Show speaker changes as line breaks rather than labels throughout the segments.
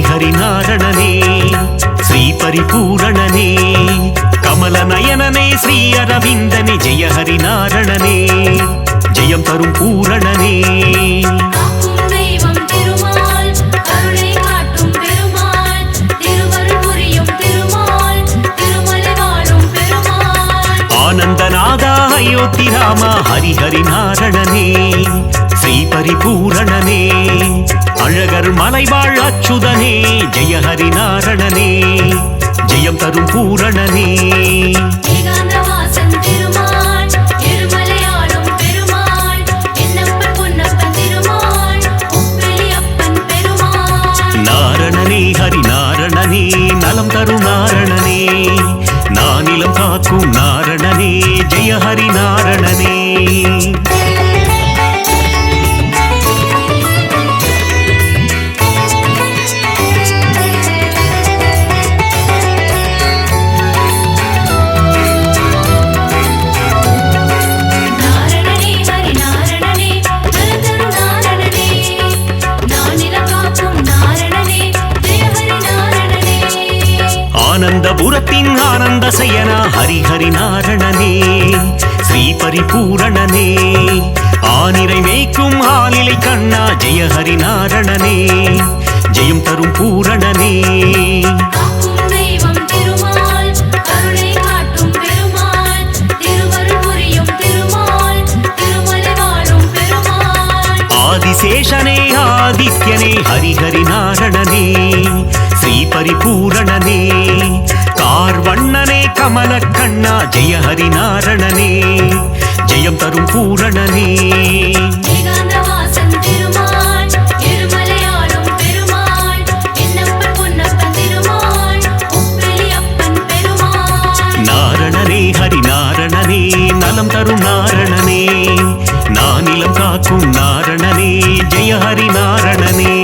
ஹரிஹரி நாரணனே ஸ்ரீ பரிபூரணனே கமல நயனனே ஸ்ரீ அரவிந்தனே ஜெய ஹரி நாரணனே ஜெயம் தரும் பூரணனே ஆனந்தநாதா அயோத்தி ராமா ஹரிஹரி நாரணனே ஸ்ரீ பரிபூரணனே அழகர் மலைவாழ் அச்சுதனே ஜெய ஹரி நாரணனே ஜெயம் தரும் பூரணனே நாரணனே ஹரி நாரணனே நலம் தரும் நாரணனே நானிலம் காக்கும் நாரணனே ஜெய ஹரி நாரணனே ஆனந்தபுரத்தின் ஆனந்த சயனா ஹரிஹரி நாரணனே ஸ்ரீ பரிபூரணனே ஆனிரை மேய்க்கும் ஆலிலை கண்ணா ஜெய ஹரி நாரணனே ஜெயம் தரும் பூரணனே ஆதிசேஷனே ஆதித்யனே ஹரிஹரி நாரணனே ஸ்ரீ பரிபூரணனே கார்வண்ணனே கமல கண்ணா ஜெய ஹரி நாரணனே ஜெயம் தரும் பூரணனே நாரணனே ஹரி நாரணனே நலம் தரும் நாரணனே நானிலம் காக்கும் நாரணனே ஜெய ஹரி நாரணனே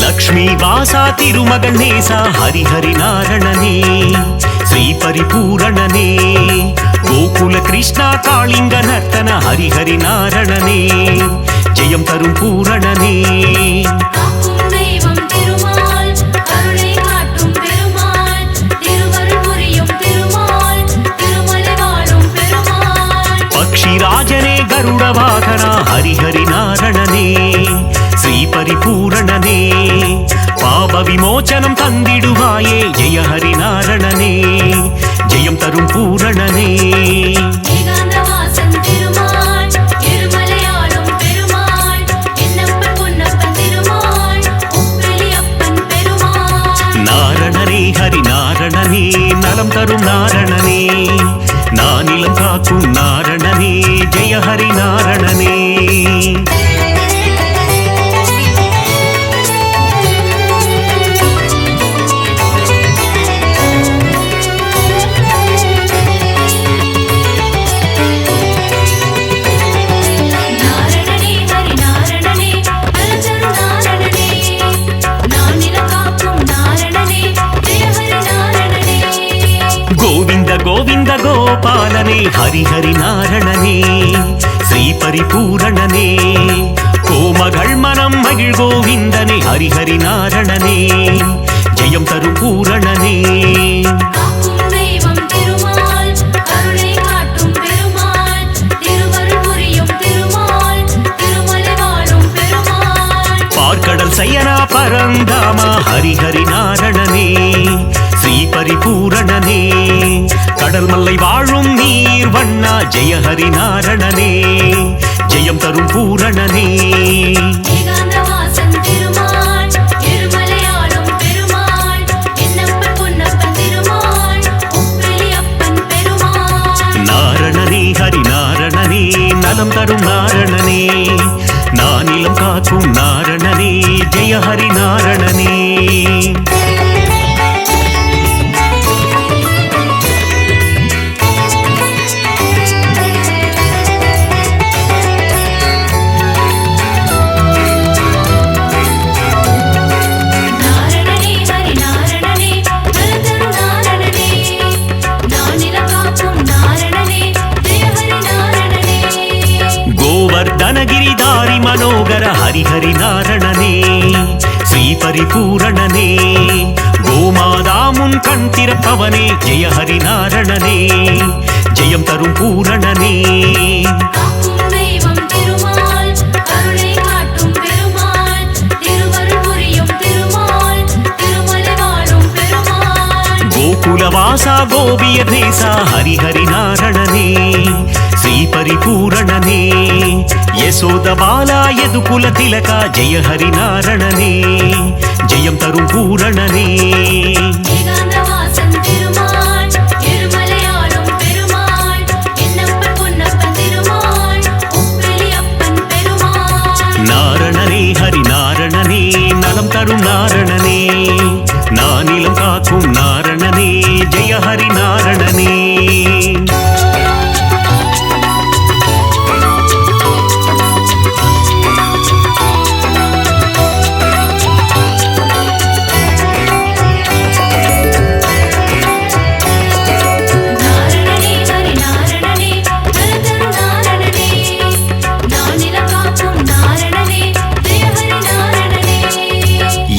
லக்ஷ்மி வாசா திருமகன் நேசா ஹரிஹரி நாரணனே ஸ்ரீ பரிபூரணனே கோகுல கிருஷ்ணா காளிங்க நர்த்தன ஹரிஹரி நாரணனே ஜெயம் தரும் பூரணனே பக்ஷிராஜனே கருட வாகனா ஹரிஹரி நாரணனே ஸ்ரீ பரிபூரணனே பாப விமோச்சனம் தந்திடுவாயே ஜெய ஹரி நாரணனே ஜெயம் தரும் பூரணனே நாரணனே ஹரி நாரணனே நலம் தரும் நாரணனே நானிலம் காக்கும் நாரணனே ஜெய ஹரி நாரணனே கோவிந்த கோவிந்த கோபாலனே ஹரிஹரி நாரணனே ஸ்ரீ பரிபூரணனே கோமகள் மனம் மகிழ் கோவிந்தனே ஹரிஹரி நாரணனே ஜெயம் தரும் பூரணனே பார்க்கடல் சயனா பரந்தாமா ஹரிஹரி நாரணனே ஸ்ரீ பரிபூரணனே கடல் மல்லை வாழும் நீர் வண்ணா ஜெய ஹரி நாரணனே ஜெயம் தரும் பூரணனே நாரணனே ஹரி நாரணனே நலம் தரும் நாரணனே நானிலம் காக்கும் நாரணனே ஜெய ஹரி நாரணனே மனோகர ஹரிஹரி நாரணனே ஸ்ரீ பரிபூரணனே கோமாதாமுன் கண் திறப்பவனே ஜெய ஹரி நாரணனே ஜெயம் தரும் பூரணனே கோகுலவாசா கோபிய தேசா ஹரிஹரி நாரணனே ஸ்ரீ பரிபூரணனே யசோத பாலா யதுகுல திலகா ஜெய ஹரி நாரணனே ஜெயம் தரும் பூரணனே நாரணனே ஹரி நாரணனே நலம் தரும் நாரணனே நானிலம் காக்கும் நாரணனே ஜெய ஹரி நாரணனே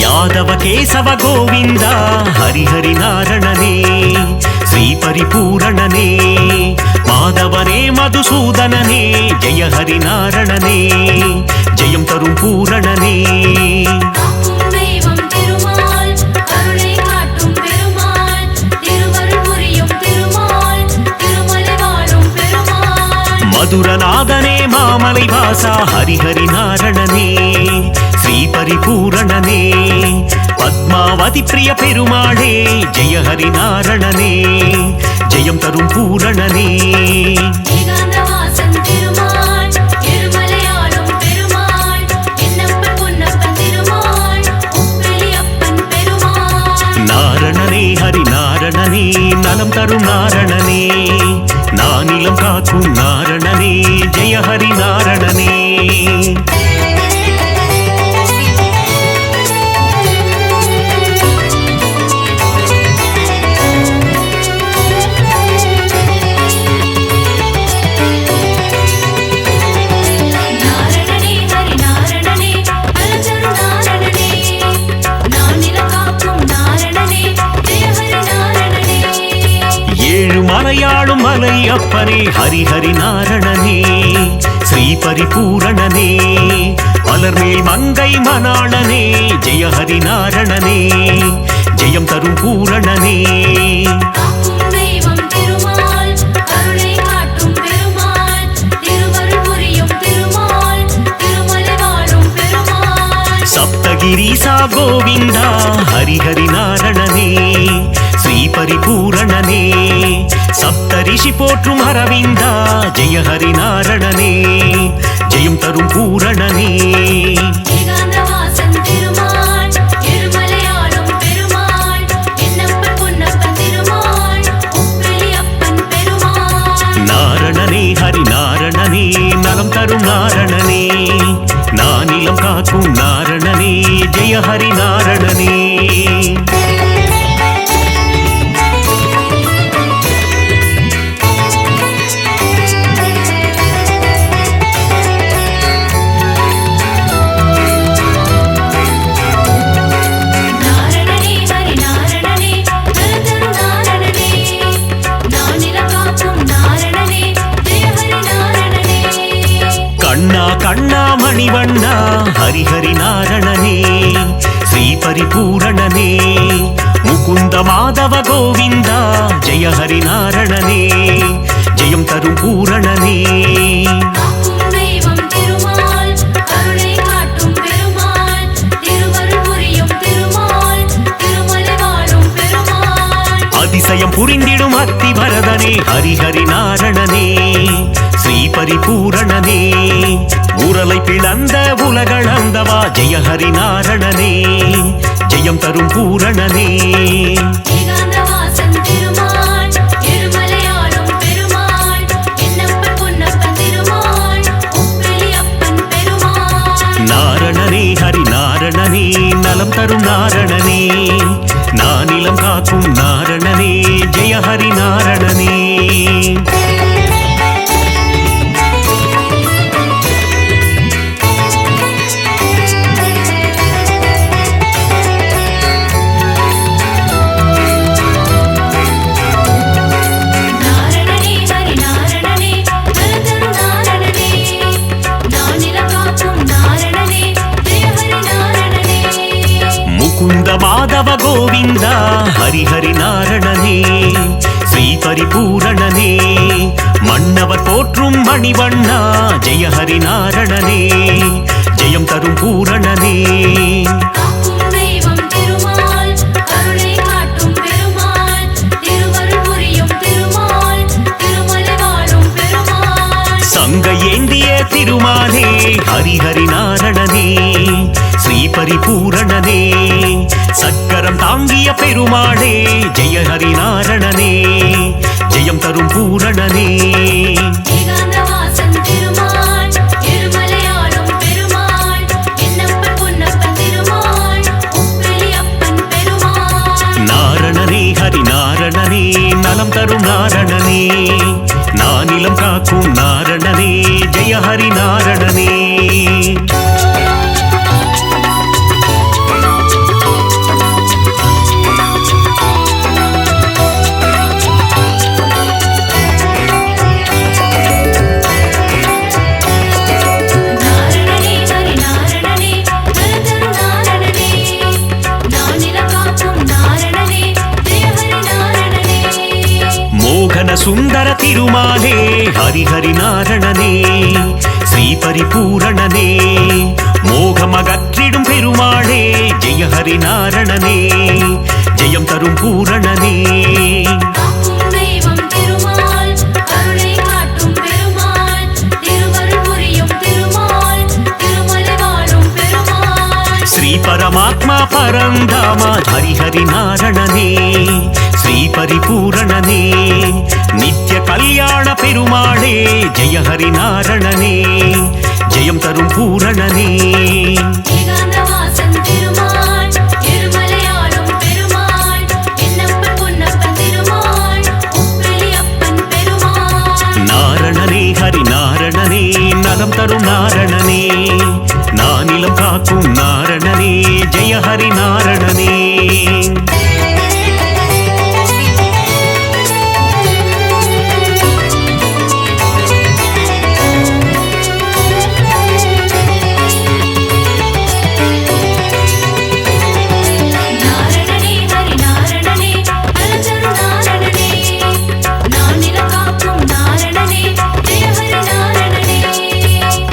யாதவ கேசவ கோவிந்தா ஹரிஹரி நாரணனே ஸ்ரீ பரிபூரணனே மாதவனே மதுசூதனனே ஜெய ஹரி நாரணனே ஜெயம் தரும் பூரணனே மதுரநாதனே மாமலை வாசா ஹரிஹரி நாரணனே ஸ்ரீ பரிபூரணனே பத்மாவதி பிரிய பெருமாளே ஜெய ஹரி நாரணனே ஜெயம் தரும் பூரணனே நாரணனே ஹரி நாரணனே நலம் தரும் நாரணனே நானிலம் காக்கும் நாரணனே ஜெய ஹரி நாரணனே மலையாளும் மலை அப்பனே ஹரிஹரி நாரணனே ஸ்ரீ பரிபூரணனே மலர்மேல் மங்கை மணாளனே ஜெய ஹரி நாரணனே ஜெயம் தரும் பூரணனே சப்தகிரீசா கோவிந்தா ஹரிஹரி நாரணனே ஸ்ரீ பரிபூரணனே சப்தரிஷி போற்றும் அரவிந்தா ஜெய ஹரி நாரணனே ஜெயம் தரும் பூரணனே நாரணனே ஹரி நாரணனே நலம் தரும் நாரணனே நானிலம் காக்கும் நாரணனே ஜெய ஹரி நாரணனே
நாரணனே, ஹரி நாரணனே, நலம் தரும் நாரணனே, நானிலம் காக்கும் நாரணனே, ஜெய ஹரி நாரணனே. நாரணனே, ஹரி நாரணனே, நலம் தரும் நாரணனே, நானிலம் காக்கும் நாரணனே, ஜெய ஹரி நாரணனே. நாரணனே, ஹரி நாரணனே, நலம் தரும் நாரணனே, நானிலம் காக்கும் நாரணனே, ஜெய ஹரி நாரணனே. கண்ணா கண்ணா மணிவண்ணா ஹரிஹரி நாரணனே ஸ்ரீ பரிபூரணனே முகுந்த மாதவ கோவிந்தா ஜெய ஹரி நாரணனே ஜெயம் தரும் பூரணனே. அதிசயம் புரிந்திடும் அத்திவரதனே ஹரிஹரி நாரணனே ஸ்ரீ பரிபூரணனே உரலை பிளந்த உலகளந்தவா ஜெய ஹரி நாரணனே ஜெயம் தரும் பூரணனே. நாரணனே, ஹரி நாரணனே, நலம் தரும் நாரணனே, நானிலம் காக்கும் நாரணனே, ஜெய ஹரி நாரணனே. தாண்டவ கோவிந்தா ஹரிஹரி நாரணனே ஸ்ரீ பரிபூரணனே மன்னவர் போற்றும் மணிவண்ணா ஜெய ஹரி நாரணனே ஜெயம் தரும் பூரணனே சங்க ஏந்திய திருமாலே ஹரிஹரி நாரணனே ஸ்ரீ பரிபூரணனே சக்கரம் தாங்கிய பெருமாளே ஜெய ஹரி நாரணனே ஜெயம் தரும் பூரணனே நாரணனே ஹரி நாரணனே நலம் தரும் நாரணனே நானிலம் காக்கும் நாரணனே ஜெய ஹரி நாரணனே சுந்தர திருமாலே ஹரிஹரி நாரணனே ஸ்ரீ பரிபூரணனே மோகமகற்றிடும் பெருமாளே ஜெய ஹரி நாரணனே ஜெயம் தரும் பூரணனே ஸ்ரீ பரமாத்மா பரந்தாமா ஹரிஹரி நாரணனே ஸ்ரீ பரிபூரணனே நித்ய கல்யாண பெருமாளே ஜெய ஹரி நாரணனே ஜெயம் தரும் பூரணனே நாரணனே ஹரி நாரணனே நலம் தரும் நாரணனே நானிலம் காக்கும் நாரணனே ஜெய ஹரி நாரணனே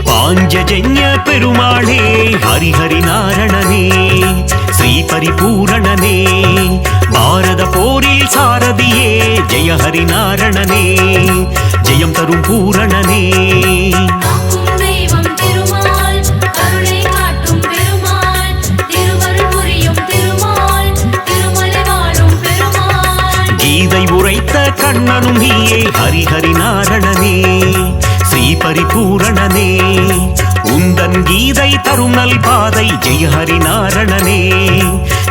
பாஞ்சஜன்ய பெருமாளே ஹரிஹரி நாரணனே ஸ்ரீ பரிபூரணனே பாரத போரில் சாரதியே ஜெய ஹரி நாரணனே ஜெயம் தரும் பூரணனே கீதை உரைத்த கண்ணனும் நீயே ஹரிஹரி நாரணனே ஸ்ரீ பரிபூரணனே உந்தன் கீதை தரும் நல் பாதை ஜெய ஹரி நாரணனே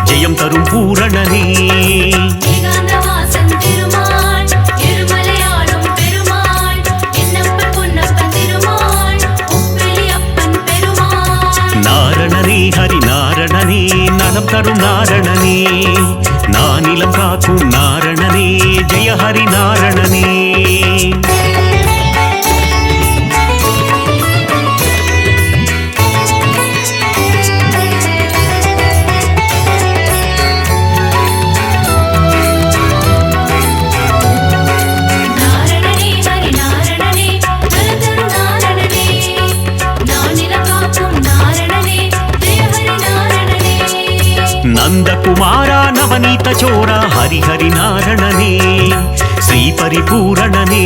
ஜெயம் தரும் பூரணனே நாரணனே ஹரி நாரணனே நலம் தரும் நாரணனே நானிலம் காக்கும் நாரணனே ஜெய ஹரி நாரணனே நந்தகுமாரா நவநீத சோரா ஹரிஹரி நாரணனே ஸ்ரீ பரிபூரணனே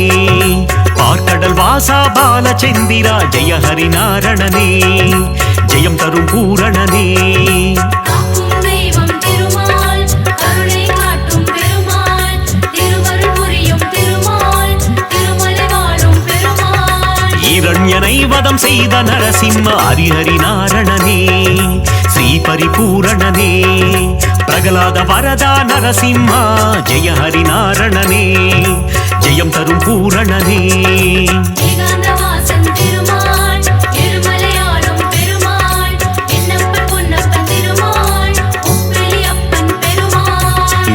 பார்க்கடல் வாசா பாலச்சந்திரா ஜெய ஹரி நாரணனே ஜெயம் தரும் பூரணனே இரண்யனை வதம் செய்த நரசிம்ம ஹரிஹரி நாரணனே ஸ்ரீ பரிபூரணனே பிரகலாத வரதா நரசிம்மா ஜெய ஹரி நாரணனே ஜெயம் தரும் பூரணனே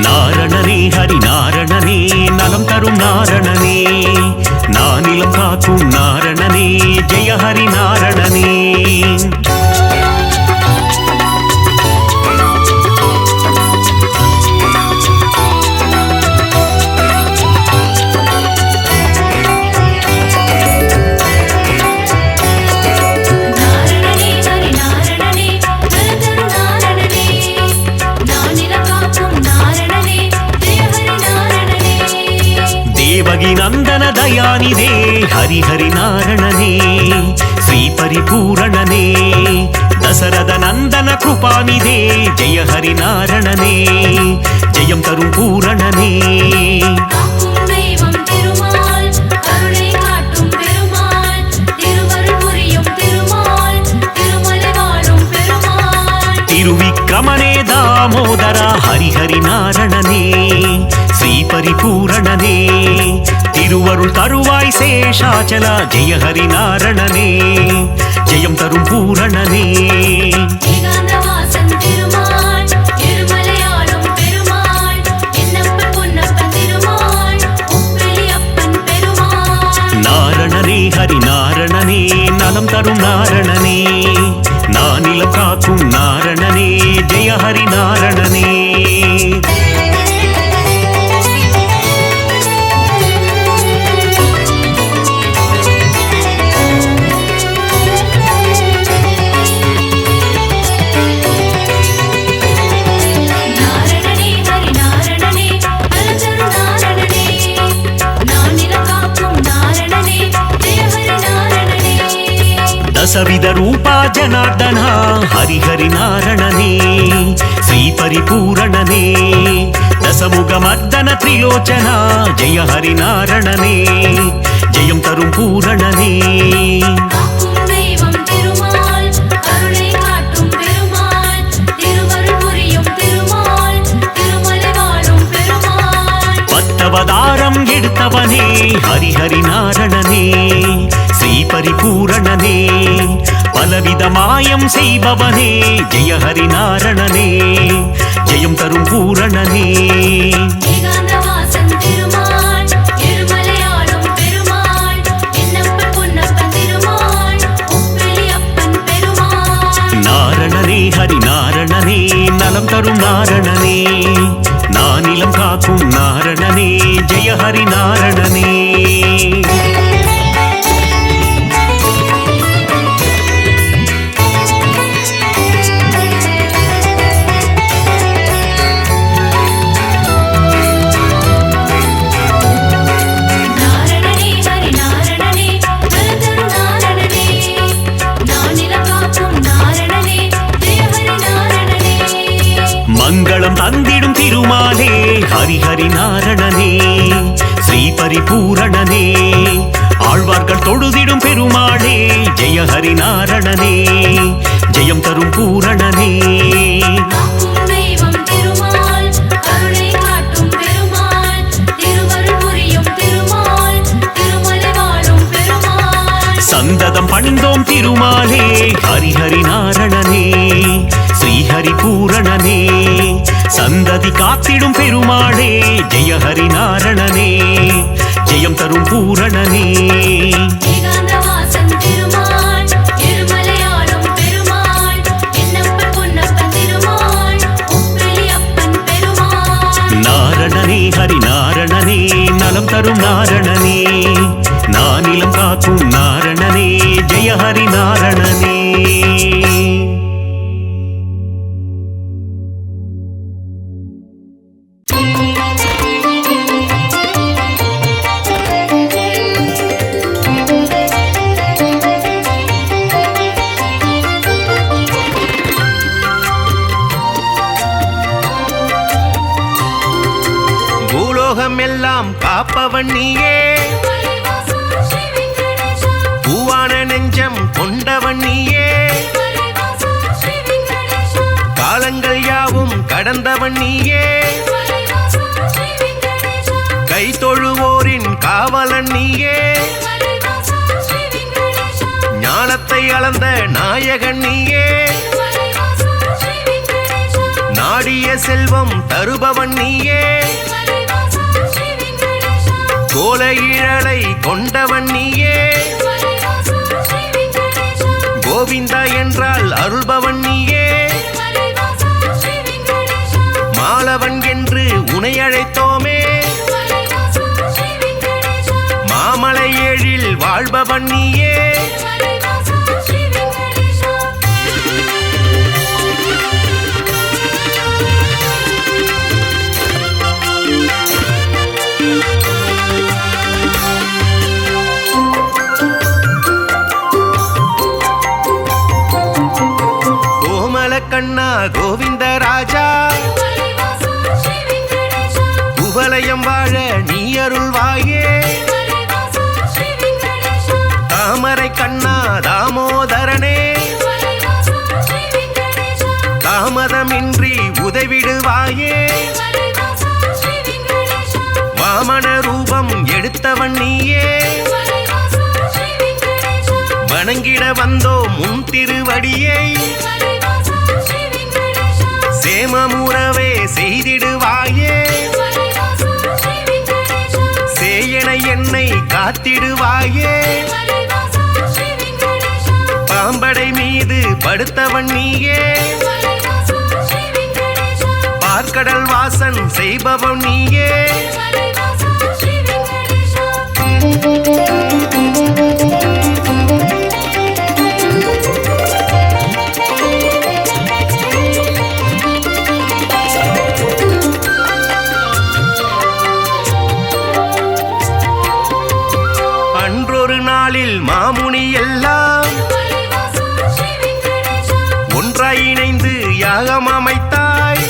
நாரணனே ஹரி நாரணனே நலம் தரும் நாரணனே நானிலம் காக்கும் நாரணனே ஜெய ஹரி நாரணனே ಹರಿಹರಿ ನಾರಣನೇ ಶ್ರೀ ಪರಿಪೂರಣನೇ ದಶರಥ ನಂದನ ಕೃಪಾನಿಧೇ ಜಯ ಹರಿ ನಾರಣನೇ ಜಯಂ ತರು ಪೂರಣನೇ ತಿರುವಿಕ್ರಮನೇ ದಾಮೋದರ ಹರಿಹರಿ ನಾರಣನೇ ಶ್ರೀ ಪರಿಪೂರಣನೇ ತಿರುವರುಳ್ ತರುವಾಯ್ ಶೇಷಾಚಲ ಜಯ ಹರಿ ನಾರಣನೇ ಜಯಂ ತರು ಪೂರಣನೇ நாரணனே ஹரி நாரணனே நலம் தரும் நாரணனே நானிலம் காக்கும் நாரணனே ஜெய ஹரி நாரணனே ದಶವಿಧ ರೂಪ ಜನಾರ್ದನ ಹರಿಹರಿ ನಾರಣನೇ ಶ್ರೀ ಪರಿಪೂರಣನೇ ದಶಮುಖ ಮರ್ದನ ತ್ರಿಲೋಚನ ಜಯ ಹರಿ ನಾರಣನೇ ಜಯಂ ತರು ಪೂರಣನೇ பத்தவதாரம் எடுத்தவனே ஹரிஹரி நாரணனே ஸ்ரீ பரிபூரணனே பலவித மாயம் செய்பவனே ஜெய ஹரி நாரணனே ஜெயம் தரும் பூரணனே நாரணனே ஹரி நாரணனே நலம் தரும் நாரணனே நானிலம் காக்கும் நாரணனே ஜெய ஹரி நாரணனே மங்களம் தந்திடும் திருமாலே ஹரிஹரி நாரணனே ஸ்ரீ பரிபூரணனே ஆழ்வார்கள் தொழுதிடும் பெருமாளே ஜெய ஹரி நாரணனே ஜெயம் தரும் பூரணனே சந்ததம் பணிந்தோம் திருமாலே ஹரிஹரி நாரணனே ஸ்ரீஹரி பூரணனே சந்ததி காத்திடும் பெருமாளே ஜெய ஹரி நாரணனே ஜெயம் தரும் பூரணனே நாரணனே ஹரி நாரணனே நலம் தரும் நாரணனே நானிலம் காக்கும் நாரணனே ஜெய ஹரி நாரணனே
பூலோகம் எல்லாம் காப்பவன் நீயே பூவான நெஞ்சம் கொண்டவன் நீயே காலங்கள் யாவும் கடந்தவன் நீயே கை தொழுவோரின் காவலன் நீயே ஞானத்தை அளந்த நாயகன் நீயே நாடிய செல்வம் தருபவன் நீயே கோல ஈழலை கொண்டவன் நீயே கோவிந்தா என்றால் அருள்பவன் நீயே மாலவன் என்று உனை அழைத்தோமே மாமலை ஏழில் வாழ்பவன் நீயே கண்ணா கோவிந்தராஜா குவலயம் வாழ நீ அருள்வாயே தாமரை கண்ணா தாமோதரனே தாமதமின்றி உதவிடுவாயே வாமன ரூபம் எடுத்தவன் நீயே வணங்கிட வந்தோ முன் திருவடியை சேமமுறவே செய்திடுவாயே சேயனை என்னை காத்திடுவாயே பாம்படை மீது படுத்தவன் நீயே பார்க்கடல் வாசன் செய்பவன் நீயே அன்றொரு நாளில் மாமுனி எல்லாம் ஒன்றாய் இணைந்து யாகம் அமைத்தாய்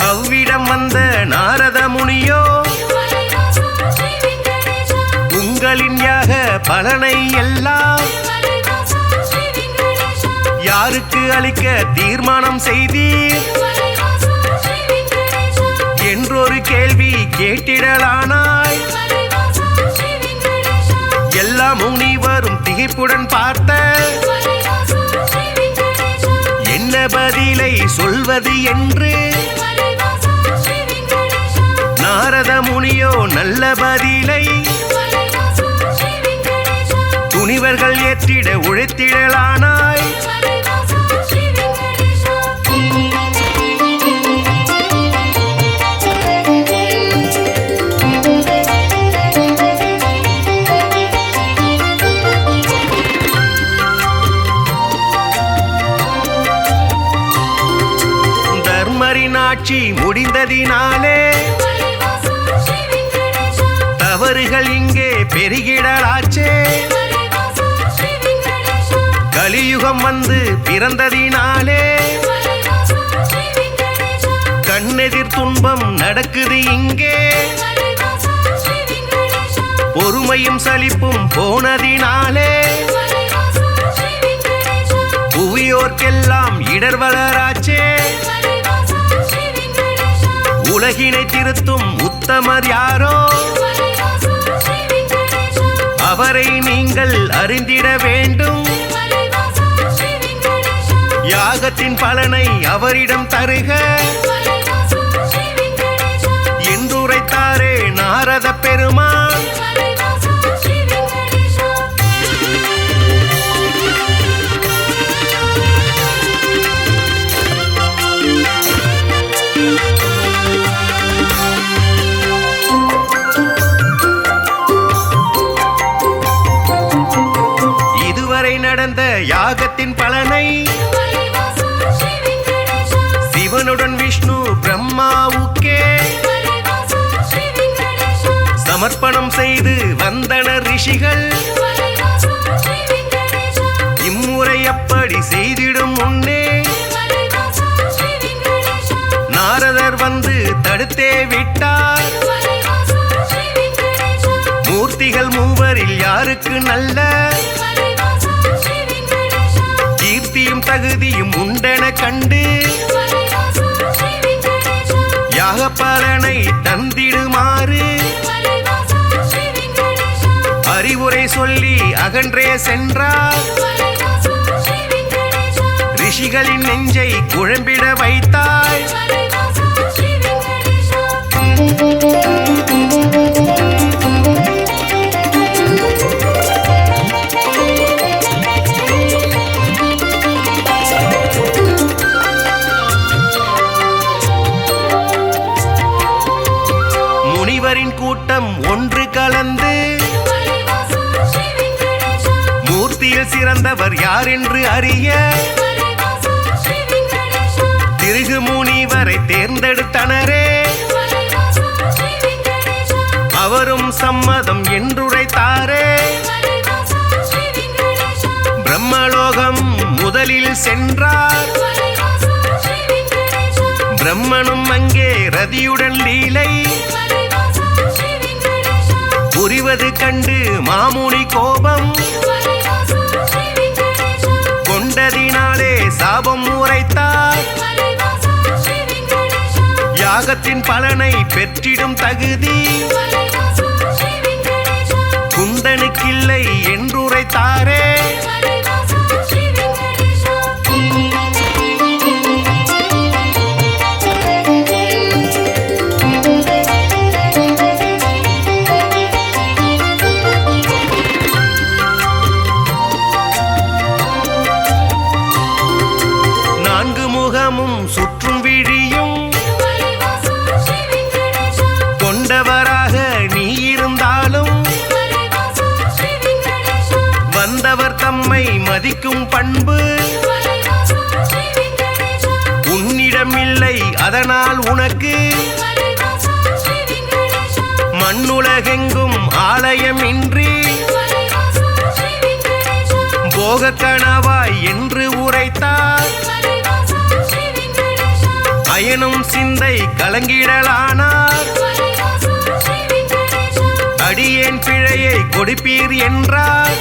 அவ்விடம் வந்த நாரத முனியோ உங்களின் யாக பலனை எல்லாம் யாருக்கு அளிக்க தீர்மானம் செய்தீர் என்றொரு கேள்வி கேட்டிடலானாய் எல்லா முனிவரும் திகைப்புடன் பார்த்த என்ன பதிலை சொல்வது என்று நாரத முனியோ நல்ல பதிலை துணிவர்கள் ஏற்றிட உழைத்திடலானாய் தர்மரின் ஆட்சி முடிந்ததினாலே தவறுகள் இங்கே பெருகிடலாச்சே கலியுகம் வந்து பிறந்ததினாலே கண்ணெதிர் துன்பம் நடக்குது இங்கே பொறுமையும் சலிப்பும் போனதினாலே புவியோர்க்கெல்லாம் இடர் வளராச்சே உலகினை திருத்தும் உத்தமர் யாரோ அவரை நீங்கள் அறிந்திட வேண்டும் யாகத்தின் பலனை அவரிடம் தருக என்றுரைத்தாரே நாரத பெருமான் இதுவரை நடந்த யாகத்தின் பலனை சிவனுடன் விஷ்ணு பிரம்மாவுக்கே சமர்ப்பணம் செய்து வந்தனர் ரிஷிகள் இம்முறை அப்படி செய்திடும் முன்னே நாரதர் வந்து தடுத்தே விட்டார் மூர்த்திகள் மூவரில் யாருக்கு நல்ல கீர்த்தியும் தகுதியும் உண்டென கண்டு யாக பலனை தந்திடுமாறு அறிவுரை சொல்லி அகன்றே சென்றார் ரிஷிகளின் நெஞ்சை குழம்பிட வைத்தாய் முனிவரின் கூட்டம் ஒன்று கலந்து மூர்த்தியில் சிறந்தவர் யார் என்று அறிய திருகு முனிவரை தேர்ந்தெடுத்தனரே அவரும் சம்மதம் என்றுரைத்தாரே பிரம்மலோகம் முதலில் சென்றார் பிரம்மனும் அங்கே ரதியுடன் லீலை புரிவது கண்டு மாமுனி கோபம் கொண்டதினாலே சாபம் உரைத்தார் யாகத்தின் பலனை பெற்றிடும் தகுதி குந்தனுக்கில்லை என்றுரைத்தாரே நான்கு முகமும் சுற்றும் விழியும் கொண்டவராக நீ இருந்தாலும் வந்தவர் தம்மை மதிக்கும் பண்பு உன்னிடமில்லை அதனால் உனக்கு மண்ணுலகெங்கும் ஆலயமின்றி போக கணவாய் என்று உரைத்தார் அயனும் சிந்தை கலங்கிடலானார் அடியேன் பிழையை கொடுப்பீர் என்றார்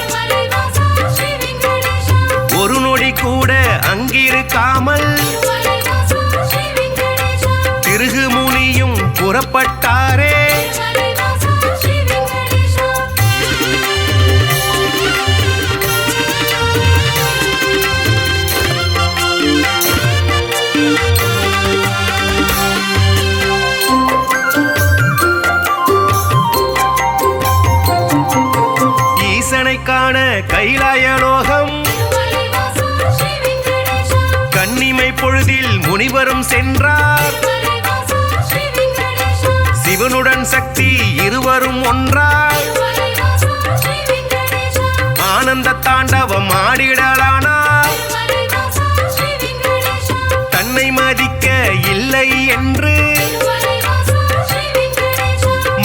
ஒரு நொடி கூட அங்கிருக்காமல் திருகு முனியும் புறப்பட்டாரே ஈசனை காண கைலாயலோகம் கன்னிமை பொழுதில் முனிவரும் சென்றார் சிவனுடன் சக்தி இருவரும் ஒன்றாய் ஆனந்த தாண்டவம் ஆடிடலானார் தன்னை மதிக்க இல்லை என்று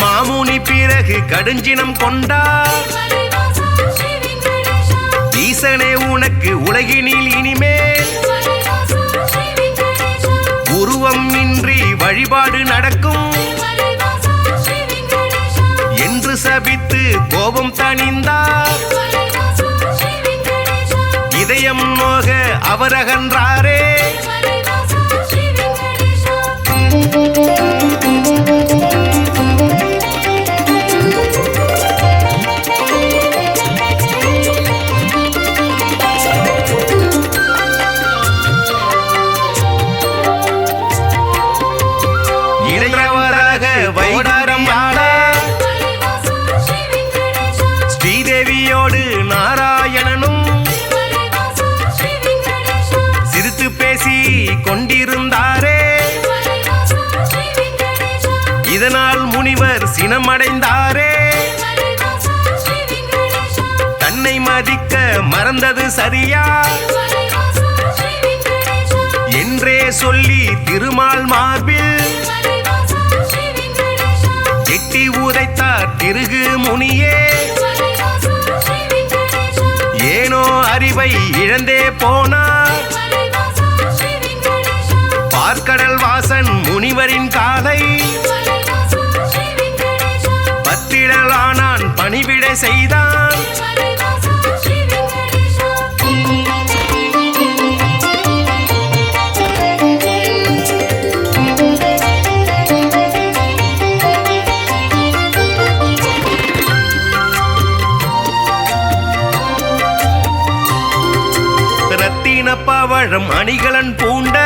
மாமுனி பிறகு கடுஞ்சினம் கொண்டார் ஈசனே உனக்கு உலகினில் இனிமேல் உருவம் இன்றி வழிபாடு நடக்கும் என்று சபித்து கோபம் தணிந்தார் இதயம் நோக அவரகன்றாரே வைடாரம் ஆட ஸ்ரீதேவியோடு நாராயணனும் சிரித்து பேசி கொண்டிருந்தாரே இதனால் முனிவர் சினமடைந்தாரே தன்னை மதிக்க மறந்தது சரியா என்றே சொல்லி திருமால் மார்பில் எட்டி உதைத்தார் திருகு முனியே ஏனோ அறிவை இழந்தே போனார் பார்க்கடல் வாசன் முனிவரின் காலை பத்திடலானான் பணிவிடை செய்தான் பவழம் அணிகலன் பூண்ட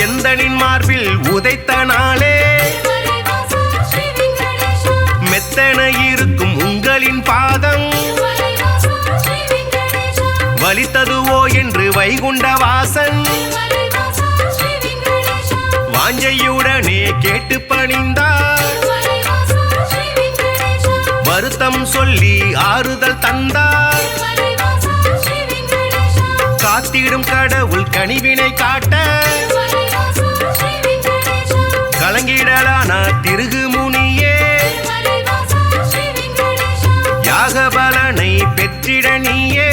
எந்தனின் மார்பில் உதைத்த நாளே மெத்தன இருக்கும் உங்களின் பாதம் வலித்ததுவோ என்று வைகுண்ட வாசன் வாஞ்சையுடனே கேட்டு பணிந்தார் வருத்தம் சொல்லி ஆறுதல் தந்தார் காத்திடும் கடவுள் கனிவினை காட்ட கலங்கிடலானா திருகு முனியே யாக பலனை பெற்றிட நீயே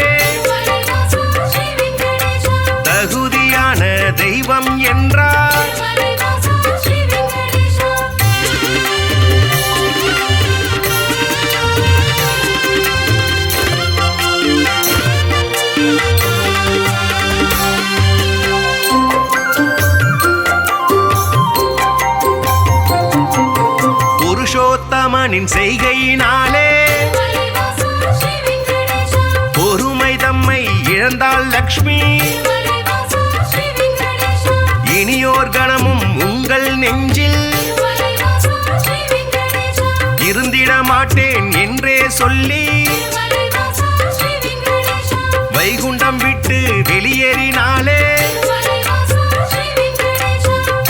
புருஷோத்தமனின் செய்கையினாலே பொறுமை தம்மை இழந்தாள் லக்ஷ்மி. இனியோர் கணமும் உங்கள் நெஞ்சில் இருந்திட மாட்டேன் என்றே சொல்லி வைகுண்டம் விட்டு வெளியேறினாலே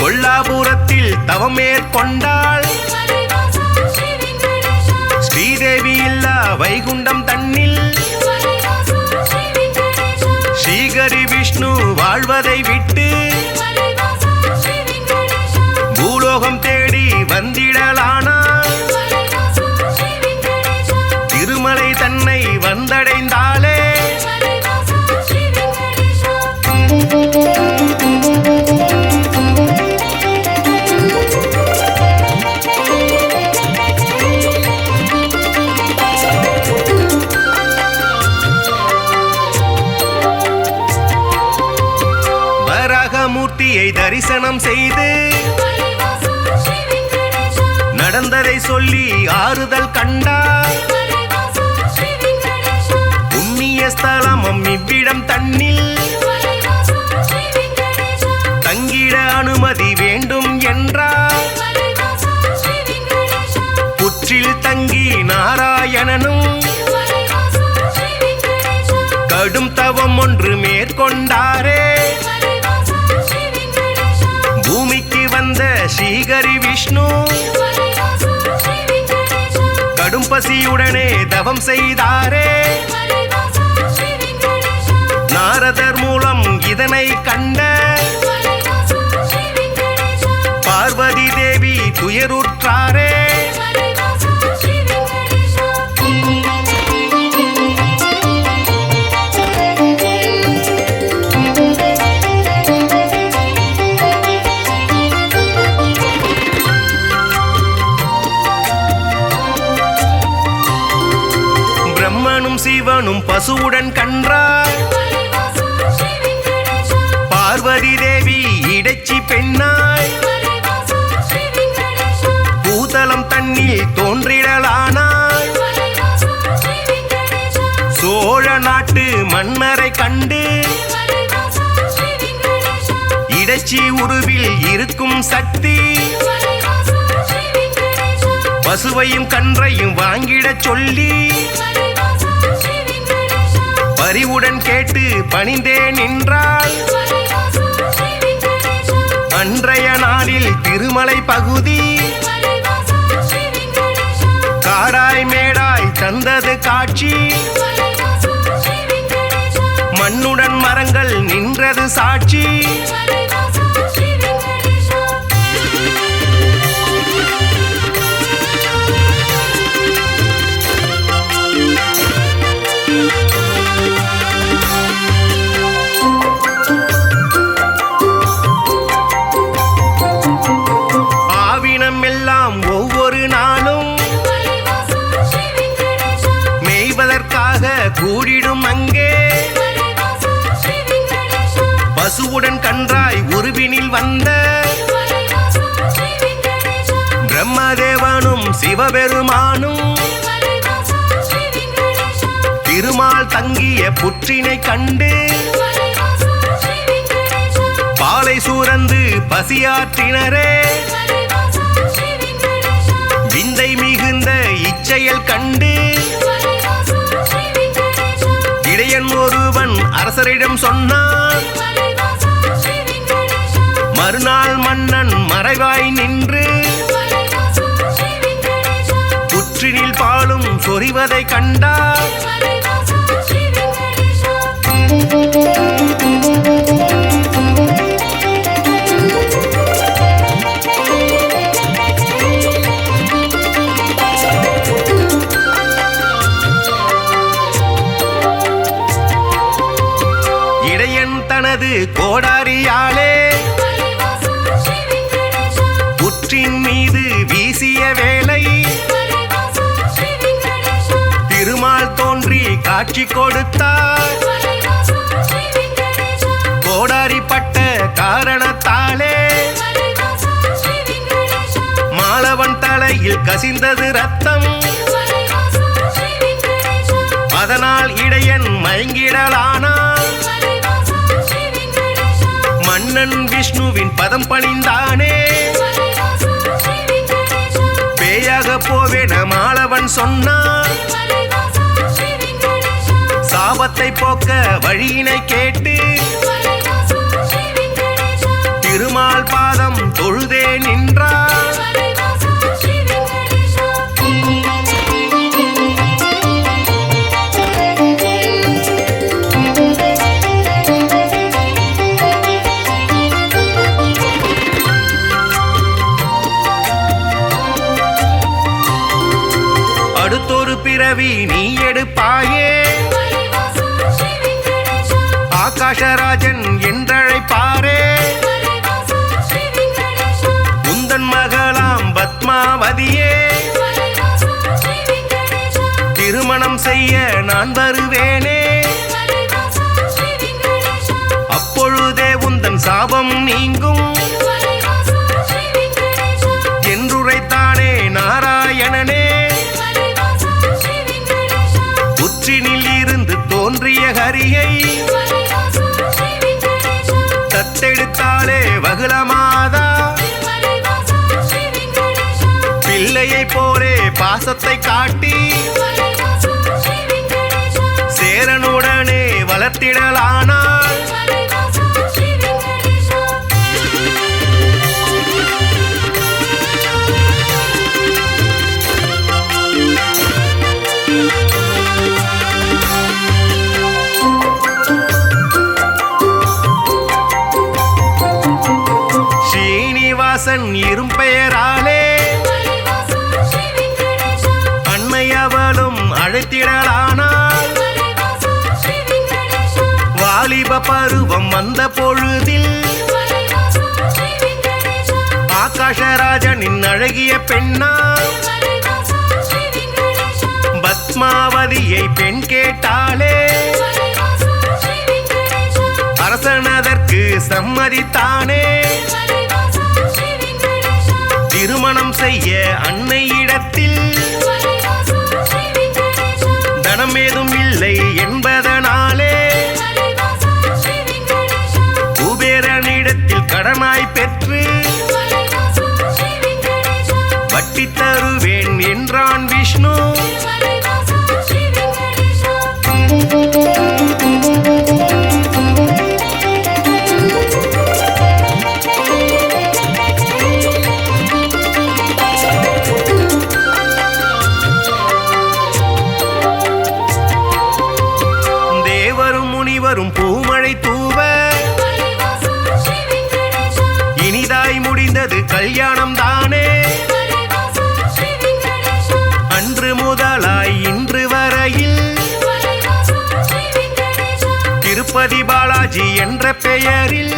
கொல்லாபுரத்தில் தவம் மேற்கொண்டாள். ஸ்ரீதேவி இல்லா வைகுண்டம் தன்னில் ஸ்ரீஹரி விஷ்ணு வாழ்வதை விட்டு பூலோகம் தேடி வந்திடலானாள். திருமலை தன்னை வந்தடைந்தாலே வராகமூர்த்தியை தரிசனம் செய்து நடந்ததை சொல்லி ஆறுதல் கண்டார். புண்ணிய ஸ்தலமும் இவ்விடம் தன்னில் தங்கிட அனுமதி வேண்டும் என்றார். புற்றில் தங்கி நாராயணனும் கடும் தவம் ஒன்று மேற்கொண்டாரே. பூமிக்கு வந்த ஸ்ரீஹரி விஷ்ணு கடும் பசியுடனே தவம் செய்தாரே. நாரதர் மூலம் இதனை கண்ட பார்வதி தேவி துயருற்றாரே. பிரம்மனும் சிவனும் பசுவுடன் கன்றார். பார்வதி தேவி இடைச்சி பெண்ணாய் பூதலம் தன்னில் தோன்றிடலானாள். சோழ நாட்டு மன்னரை கண்டு இடைச்சி உருவில் இருக்கும் சக்தி பசுவையும் கன்றையும் வாங்கிடச் சொல்லி பரிவுடன் கேட்டு பணிந்தே நின்றாள். அன்றைய நாளில் திருமலை பகுதி காடாய் மேடாய் தந்தது காட்சி. மண்ணுடன் மரங்கள் நின்றது சாட்சி. ஆவினம் எல்லாம் ஒவ்வொரு நாளும் மேய்வதற்காக கூடிடும் அங்கே. பசுவுடன் கன்றாய் உருவினில் வந்த பிரம்மதேவனும் சிவபெருமானும் திருமால் தங்கிய புற்றினை கண்டு பாலை சூரந்து பசியாற்றினரே. விந்தை மிகுந்த இச்செயல் கண்டு இடையன் ஒருவன் அரசரிடம் சொன்னான். மறுநாள் மன்னன் மறைவாய் நின்று புற்றினில் பாலும் சொரிவதை கண்டார். இடையன் தனது கோடாரியாலே புற்றின் மீது வீசிய வேளை திருமால் தோன்றி காட்சி கொடுத்தார். கோடாரிப்பட்ட காரணத்தாலே மாலவன் தலை திருவடியில் கசிந்தது ரத்தம். அதனால் இடையன் மயங்கிடலானான். மன்னன் விஷ்ணுவின் பதம் பணிந்தானே. பேயாக போவேன மாலவன் சொன்னான். சாபத்தை போக்க வழியினை கேட்டு திருமால் பாதம் தொழுதே நின்றார். அடுத்தொரு பிறவி நீ எடுப்பாயே. ஆகாஷராஜன் என்றழைப்பாரே. உந்தன் மகளாம் பத்மாவதியே, திருமணம் செய்ய நான் வருவேனே. அப்பொழுதே உந்தன் சாபம் நீங்கும் என்றுரைத்தானே நாராயணனே. உச்சினில் இருந்து தோன்றிய ஹரியை தத்தெடுத்தாளே வகுளமாதா. பிள்ளையை போலே பாசத்தை காட்டி சேரனுடனே வளர்த்திடலானாள். ஸ்ரீனிவாசன் இரும்பெயராலே அண்மையவளும் அழைத்திடலானாள். வாலிப பருவம் வந்த பொழுதில் ஆகாஷராஜனின் அழகிய பெண்ணா பத்மாவதியை பெண் கேட்டாளே. அரசனதற்கு சம்மதித்தானே. திருமணம் செய்ய அன்னையிடத்தில் தனம் ஏதும் இல்லை என்பதனாலே குபேரனிடத்தில் கடனாய் பெற்று வட்டி தருவேன் என்றான் விஷ்ணு. தேவரும் முனிவரும் பூமழை தூவ இனிதாய் முடிந்தது கல்யாணம் தானே. அன்று முதலாய் இன்று வரையில் திருப்பதி பாலாஜி என்ற பெயரில்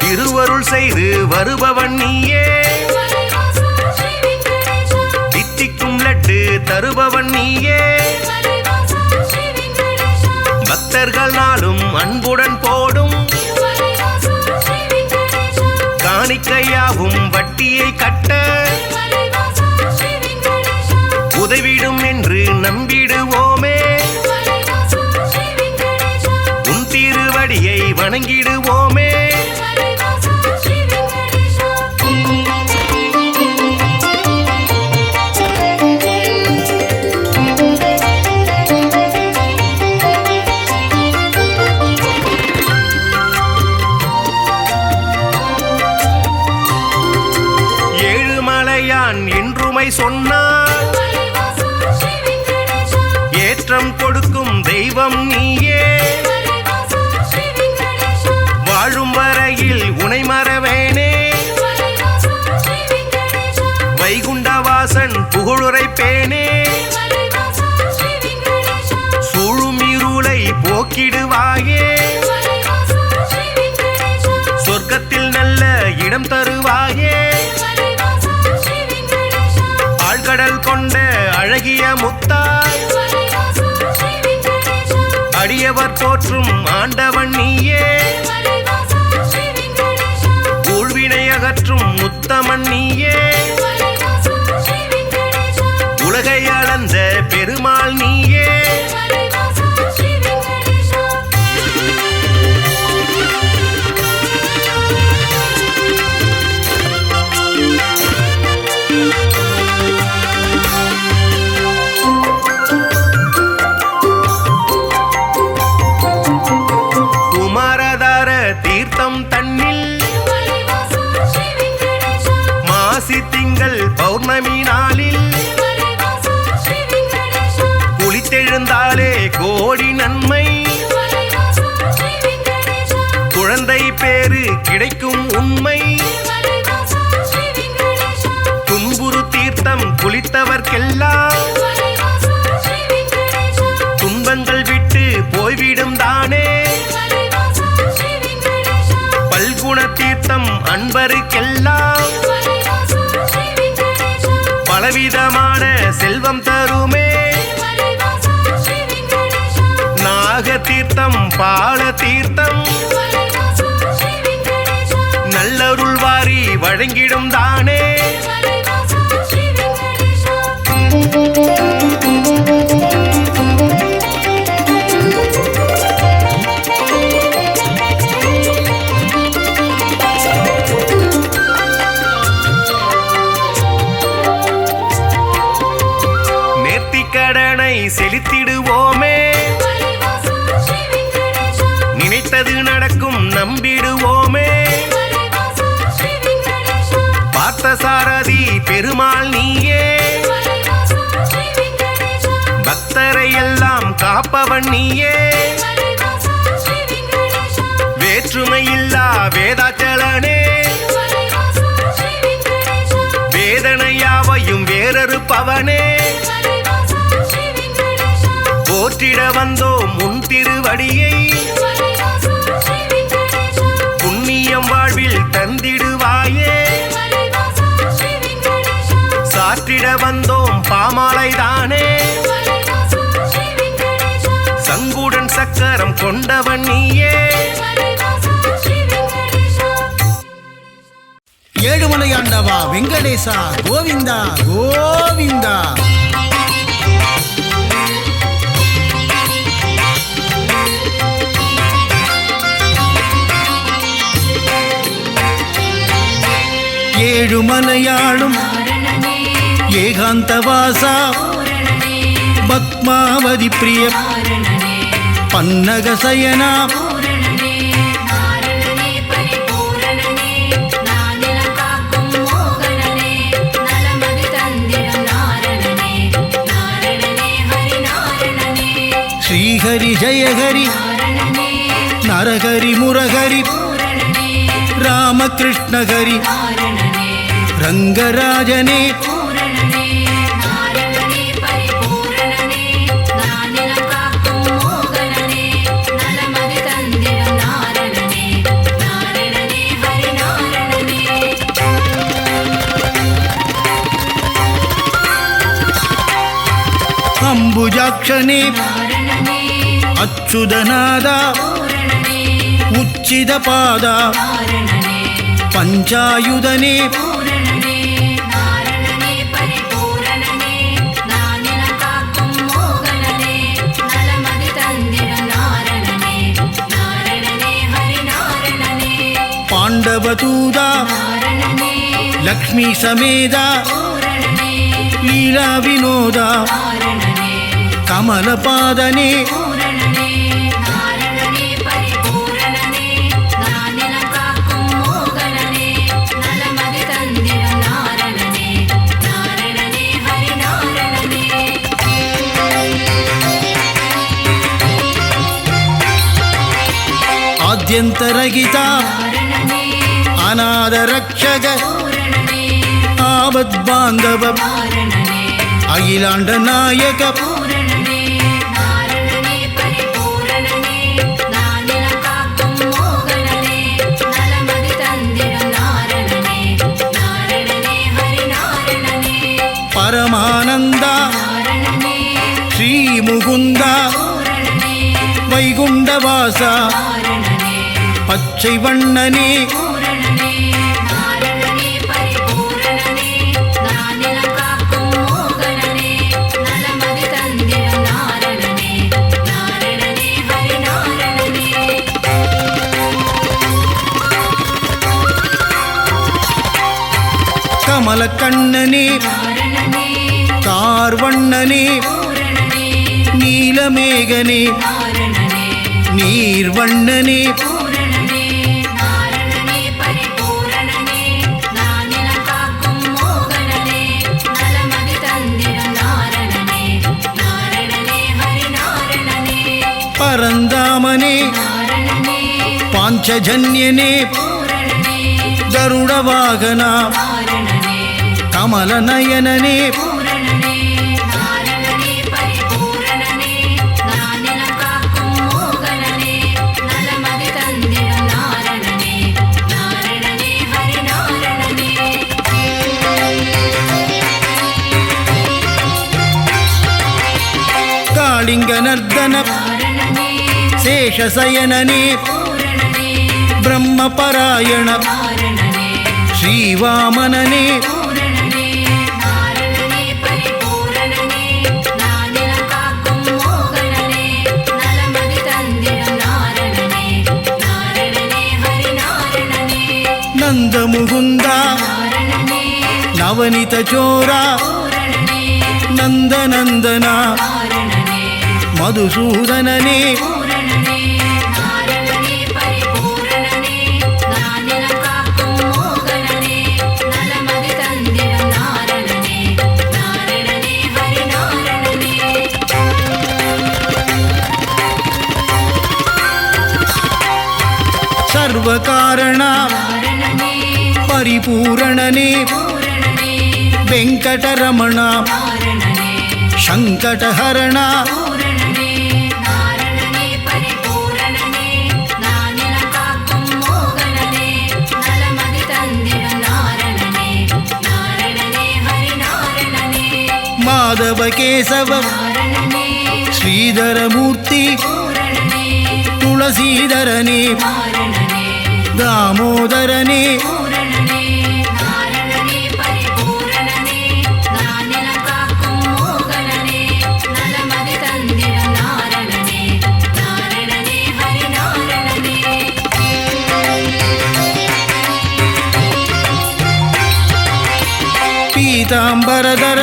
திருவருள் செய்து வருபவன் நீயே. தித்திக்கும் லட்டு தருபவன் நீயே. பக்தர்கள் நாளும் அன்புடன் போடும் காணிக்கையாவும் வட்டியை கட்ட உதவிடும் என்று நம்பிடுவோமே. உன் திருவடியை வணங்கிடுவோமே. ஏழுமலையான் என்றுமை சொன்னார். ஏற்றம் கொடுக்கும் தெய்வம் நீயே. வாழும் வரையில் உனை மறவேனே. வைகுண்டவாசன் புகழுரைப்பேனே. சூழும் இருளை போக்கிடுவாயே. சொர்க்கத்தில் நல்ல இடம் தருவாயே. ஆழ்கடல் கொண்ட அழகிய முத்தாய் அடியவர் போற்றும் ஆண்டவன் நீயே. ஊழ்வினையக அகற்றும் உத்தமன் நீயே உலகை அளந்த பெருமாள் நீயே குமாரதார தீர்த்தம் தன்னில் மாசி திங்கள் பௌர்ணமி நாளில் குளித்தெழுந்தாலே கோடி நன்மை குழந்தை பேரு கிடைக்கும் உண்மை துன்புறு தீர்த்தம் குளித்தவர்க்கெல்லாம் துன்பங்கள் விட்டு போய்விடும் தானே பல்குண தீர்த்தம் அன்பருக்கெல்லாம் பலவிதமான செல்வம் தருமே நாக தீர்த்தம் பால தீர்த்தம் நல்லருள் வாரி வழங்கிடும் தானே நேர்த்திக்கடனை செலுத்திடுவோமே நினைத்தது நடக்கும் நம்பிடுவோமே பார்த்தசாரதி பெருமாள் நீயே பக்தரை எல்லாம் காப்பவன் நீயே வேற்றுமையில்லா வேதாச்சலனே வேதனையாவையும் வேறறுப்பவனே போற்றிட வந்தோம் முன் திருவடியை புண்ணியம் வாழ்வில் தந்திடுவாயே சாற்றிட வந்தோம் பாமாலைதானே சங்குடன் சக்கரம் கொண்டவன் நீயே
ஏழுமலையாண்டவா வெங்கடேசா கோவிந்தா கோவிந்தா. ஏழுமலையாளும் ஏகாந்தவாசா பத்மாவதி பிரிய பன்னகசயனா ஸ்ரீஹரி ஜெயஹரி நரஹரி முரஹரி ராமகிருஷ்ணஹரி ரங்கராஜனே அம்புஜாக்ஷனே அச்சுதநாதா உச்சிதபாதா பஞ்சாயுதனே பாண்டவதூதா லக்ஷ்மி சமேதா லீலா வினோதா கமலபாதனே ஆத்யந்தரகிதா அநாதரக்ஷக ஆபத்பாந்தவ அகிலாண்ட நாயக பரமானந்தா ஸ்ரீ முகுந்தா வைகுண்டவாசா பச்சை வண்ணனே பார்வண்ணனே நீலமேகனே நீர்வண்ணனே பரந்தாமனே பாஞ்சஜன்யனே கருடவாகனா கமலநயனனே காளிங்கநர்தன சேஷசயனனே பிரம்மபராயண ஸ்ரீவாமனனே நந்தமுகுந்தா நவனித சோரா நந்தநந்தனா மதுசூதனனே சர்வகாரண பரிபூரணனே வெங்கடரமண சங்கடஹரண மாதவ கேசவ ஸ்ரீதரமூர்த்தி துளசீதரனே தாமோதரனே பீதாம்பரதர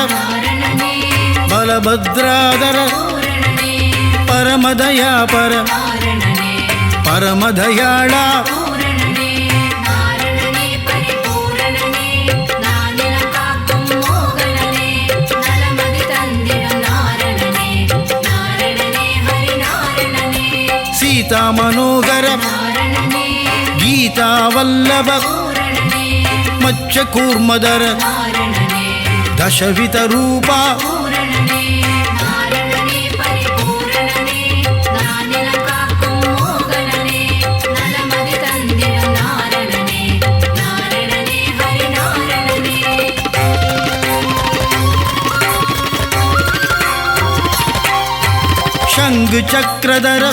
பலபத்ராதர பரமதயாபர பரமதயாளா சீதா மனோகர கீதா வல்லப மச்ச கூர்மதர தசவித ரூபா शंग चक्रधर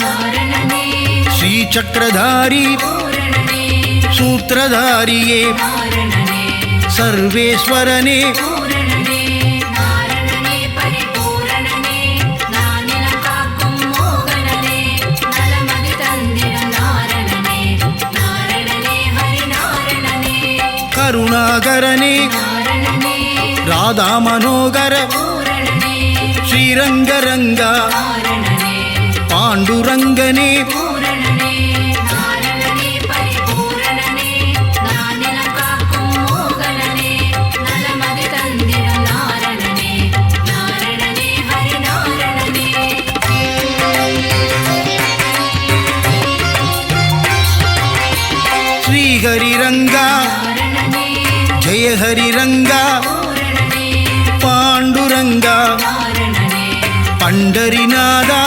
श्री चक्रधारी सूत्रधारिये सर्वेश्वरने करुणाकरने राधा मनोगर श्रीरंगरंगा पांडुरंगने श्रीहरिरंगा जय हरिरंगा पांडुरंगा पंडरीनादा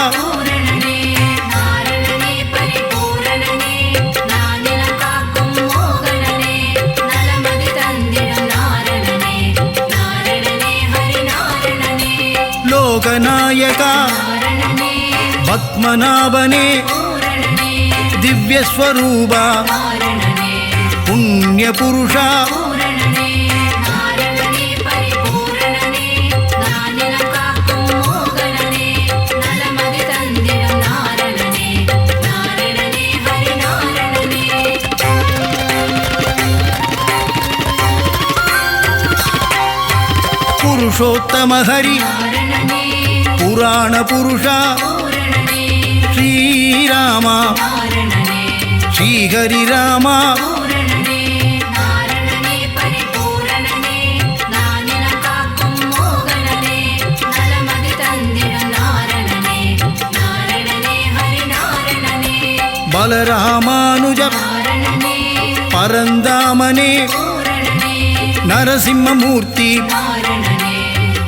लोकनायका पद्मनाभने दिव्यस्वरूपा पुण्यपुरुषा புருஷோத்தம ஹரி புராண புருஷா ஸ்ரீராமா ஸ்ரீஹரி ராமா பலராமானுஜ பரந்தாமனே நரசிம்மமூர்த்தி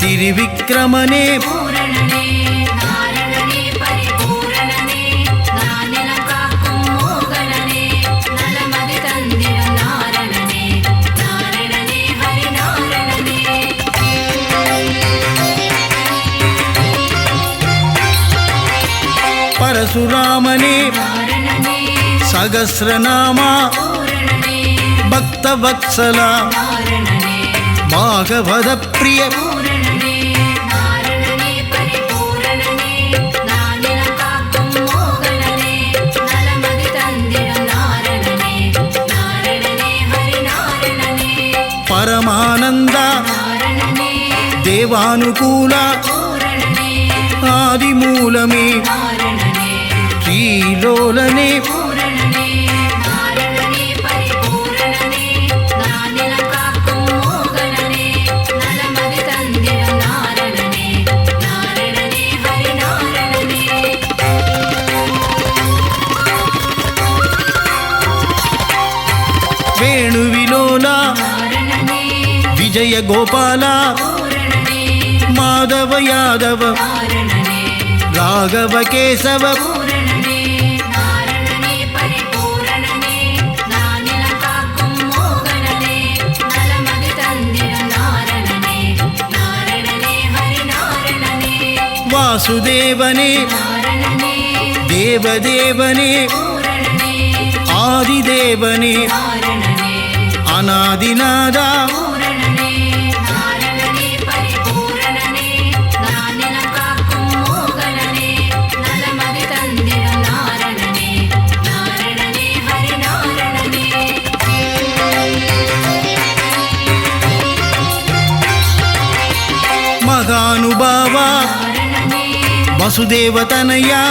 திரிவிக்ரமனே பரசுராமனே சகஸ்ரநாமா பக்தவத்சலா பாகவத பிரிய பரமானந்தா தேவானுகூலா ஆதிமூலமே ஸ்ரீலோலனே வேணுவிலோலா விஜய கோபாலா மாதவ யாதவ ராகவ கேசவ வாசுதேவனே தேவதேவனே ஆதிதேவனே அநாதிநாதா மகானுபாவா வசுதேவ தனயா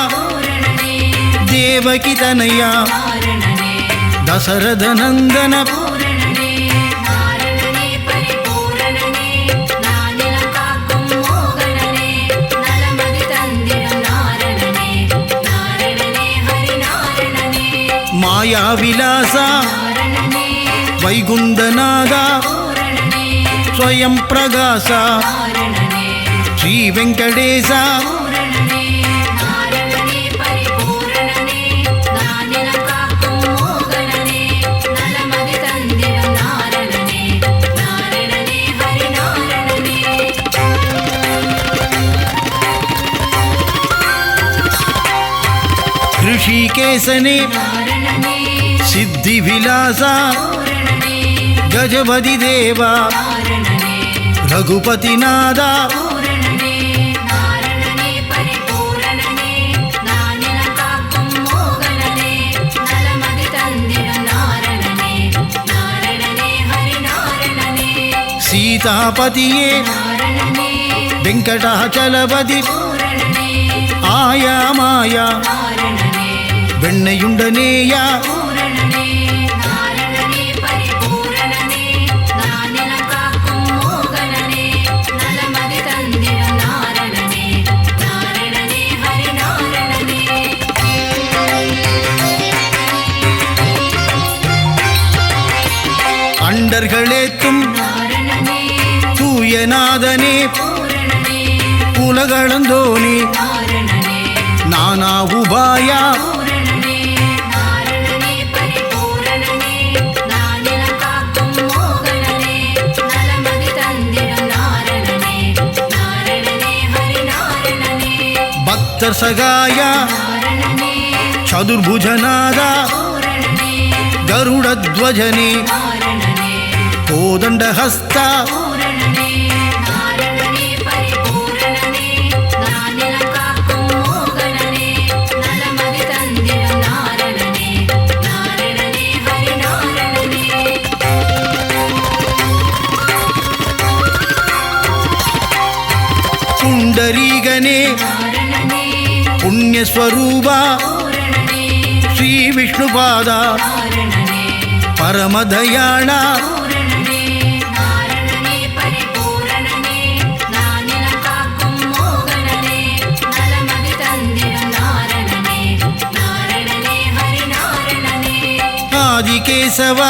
தேவகி தனயா தசரத நந்தன மாயா விலாசா வைகுந்தநாதா ஸ்வயம் பிரகாசா ஸ்ரீ வெங்கடேசா ऋषिकेशने सिद्धिविलासा गजपति देवा रघुपतिनादा सीतापतिये वेंकटाचलपति आया माया வெண்ணையுண்டனேயா அண்டர்களேத்தும் தூயநாதனே உலகளந்தோனே நானா உபாயா சகாயா சதுர்புஜநாதா கருடத்வஜனே கோதண்டஹஸ்தா ಪುಂಡರೀಗನೇ ಪುಣ್ಯಸ್ವರೂಪ ಶ್ರೀ ವಿಷ್ಣುಪಾದ ಪರಮದಯಾಳ ஆதிகேசவ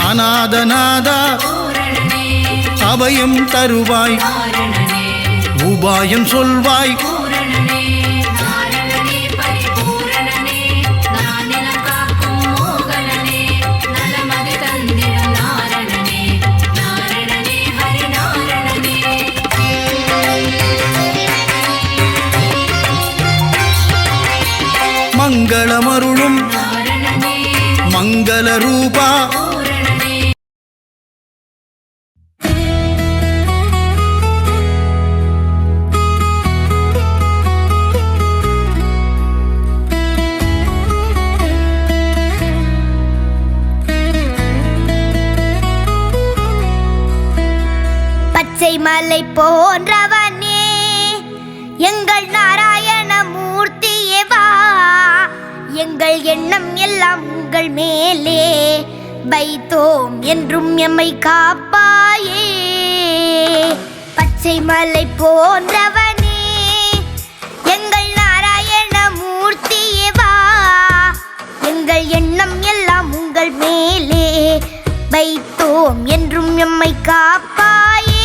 அநாதநாத அபயம் தருவாய் உபாயம் சொல்வாய் மங்களமருளும் மங்கள ரூபா
பச்சை மலை போன்றவனே எங்கள் நாராயண மூர்த்தியே வா, எங்கள் எண்ணம் எல்லாம் உங்கள் மேலே வைத்தோம் என்றும் எம்மை காப்பாயே. பச்சை மலை போன்றவனே எங்கள் நாராயண மூர்த்தியே வா, எங்கள் எண்ணம் எல்லாம் உங்கள் மேலே வைத்தோம் என்றும் எம்மை காப்பாயே.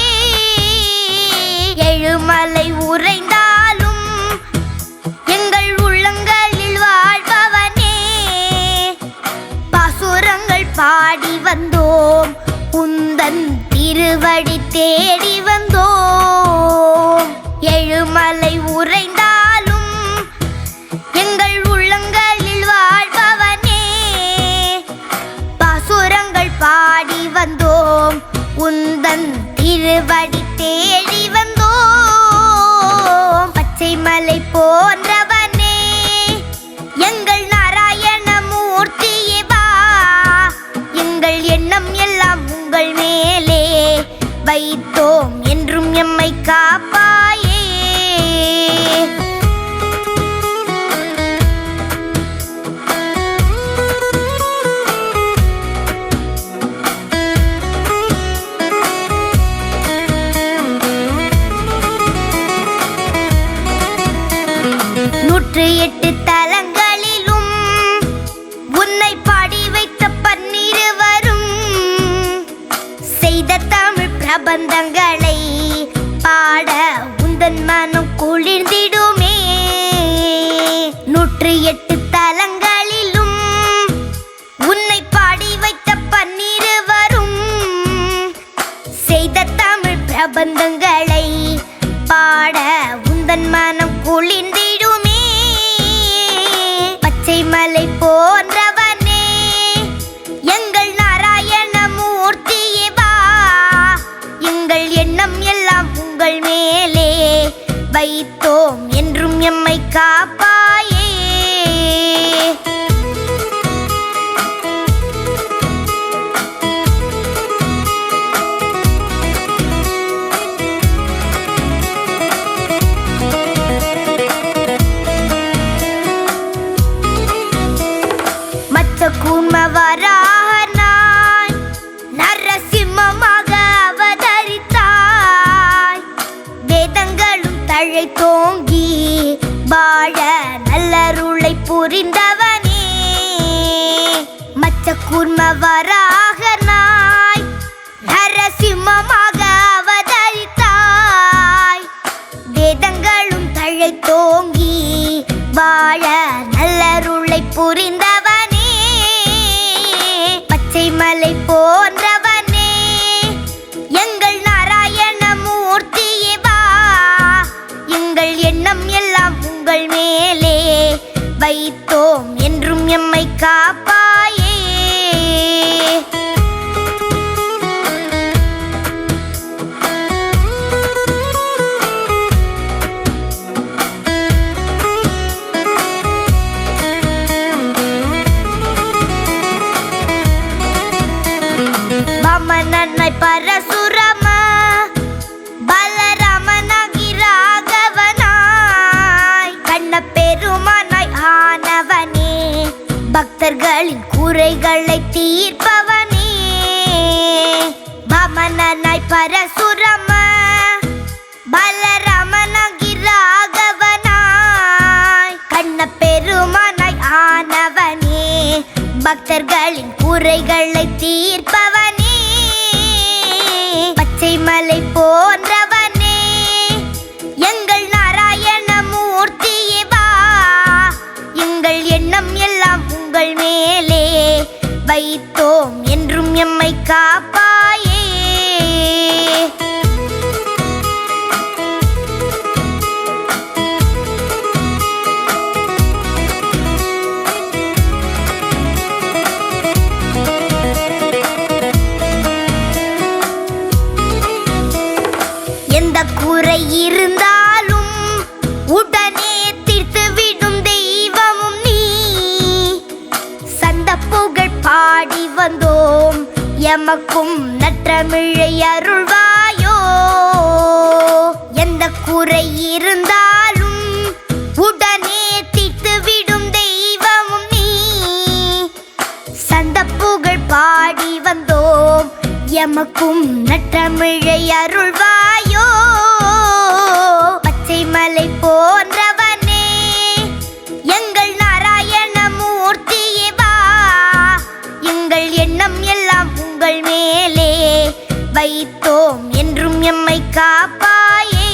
எழுமலை உறைந்தாலும் எங்கள் உள்ளங்களில் வாழ்பவனே, பாசுரங்கள் பாடி வந்தோம் உந்தன் திருவடி தேடி வந்தோம். எழுமலை உறைந்தாலும் எங்கள் உள்ளங்களில் வாழ்பவனே, பாசுரங்கள் பாடி வந்தோம் உந்தன் திருவடி தேடி வந்தோம். பச்சை மலை போன்றவனே எங்கள் நாராயண மூர்த்தியே வா, எங்கள் எண்ணம் எல்லாம் உங்கள் மேலே வைத்தோம் என்றும் எம்மை காப்பாயே. நூற்று எட்டு தலங்களிலும் உன்னை பாடி வைத்த பன்னிருவரும் செய்த தமிழ் பிரபந்தங்களை பாட உந்தன் மனம் குளிர்ந்திடுமே. நூற்று எட்டு தலங்களிலும் உன்னை பாடி வைத்த பன்னிருவரும் செய்த தமிழ் பிரபந்தங்களை பாட உந்தன் மனம் குளிர்ந்திடுமே. பச்சை மலை போன்றவனே எங்கள் நாராயண மூர்த்தியே வா, எங்கள் எண்ணம் எல்லாம் உங்கள் மேலே வைத்தோம் என்றும் எம்மை காப்பாயே. கூர்மவரானாய் நரசிம்மமாக அவதரித்தாய், வேதங்களும் தழைத்தோங்கி வாழ நல்லருளை புரிந்தவனே. மச்ச கூர்மவரானாய் நரசிம்மமாக அவதரித்தாய், வேதங்களும் தழைத்தோங்கி வாழ நல்லருளை புரிந்தவனே. பச்சை மலை போன்றவனே எங்கள் நாராயண மூர்த்தியே வா, எங்கள் எண்ணம் எல்லாம் உங்கள் மேலே வைத்தோம் என்றும் எம்மை காப்பாயே. வாமனனாய் பரசுராம பலராமனாக பரசுரம பலராமனாகி ராகவனாய் கண்ண பெருமானாய் ஆனவனே பக்தர்களின் குறைகளை தீர்ப்பவனே பச்சை மலை போன்றவனே எங்கள் நாராயண மூர்த்தியே வா எங்கள் எண்ணம் எல்லாம் உங்கள் மேலே வைத்தோம் என்றும் எம்மை காப்பாயே எந்த குறை இருந்தாலும் உடனே தீர்த்துவிடும் தெய்வமும் நீ சந்த புகழ் பாடி வந்தோம் எமக்கும் நற்றமிழை அருள்வாயோ எந்த குறை இருந்தாலும் உடனே தீர்த்துவிடும் தெய்வமும் நீ சந்த புகழ் பாடி வந்தோம் எமக்கும் நற்றமிழை அருள்வாயோ பச்சை மலை போன்றவனே எங்கள் நாராயண மூர்த்தியே வா எங்கள் எண்ணம் எல்லாம் உங்கள் மேலே வைத்தோம் என்றும் எம்மை காப்பாயே